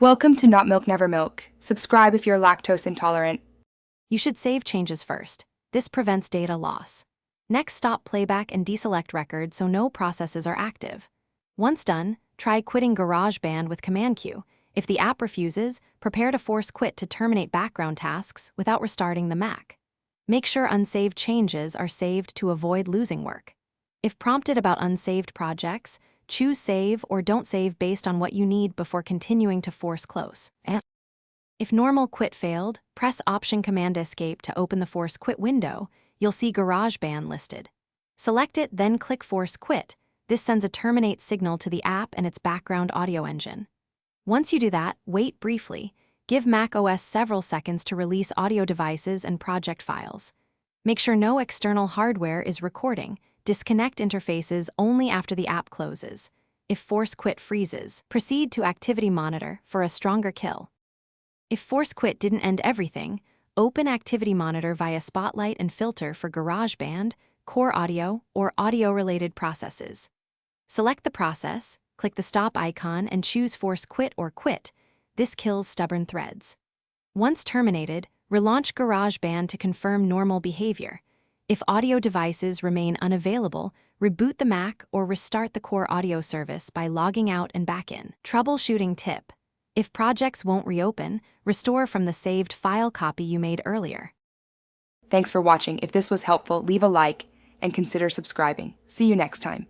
Welcome to Not Milk Never Milk. Subscribe if you're lactose intolerant. You should save changes first. This prevents data loss. Next, stop playback and deselect record so no processes are active. Once done, try quitting GarageBand with Command Q. If the app refuses, prepare to force quit to terminate background tasks without restarting the Mac. Make sure unsaved changes are saved to avoid losing work. If prompted about unsaved projects, choose Save or Don't Save based on what you need before continuing to force close. If normal quit failed, press Option-Command Escape to open the Force Quit window. You'll see GarageBand listed. Select it, then click Force Quit. This sends a terminate signal to the app and its background audio engine. Once you do that, wait briefly. Give macOS several seconds to release audio devices and project files. Make sure no external hardware is recording. Disconnect interfaces only after the app closes. If Force Quit freezes, proceed to Activity Monitor for a stronger kill. If Force Quit didn't end everything, open Activity Monitor via Spotlight and filter for GarageBand, Core Audio, or audio-related processes. Select the process, click the stop icon, and choose Force Quit or Quit. This kills stubborn threads. Once terminated, relaunch GarageBand to confirm normal behavior. If audio devices remain unavailable, reboot the Mac or restart the core audio service by logging out and back in. Troubleshooting tip: if projects won't reopen, restore from the saved file copy you made earlier. Thanks for watching. If this was helpful, leave a like and consider subscribing. See you next time.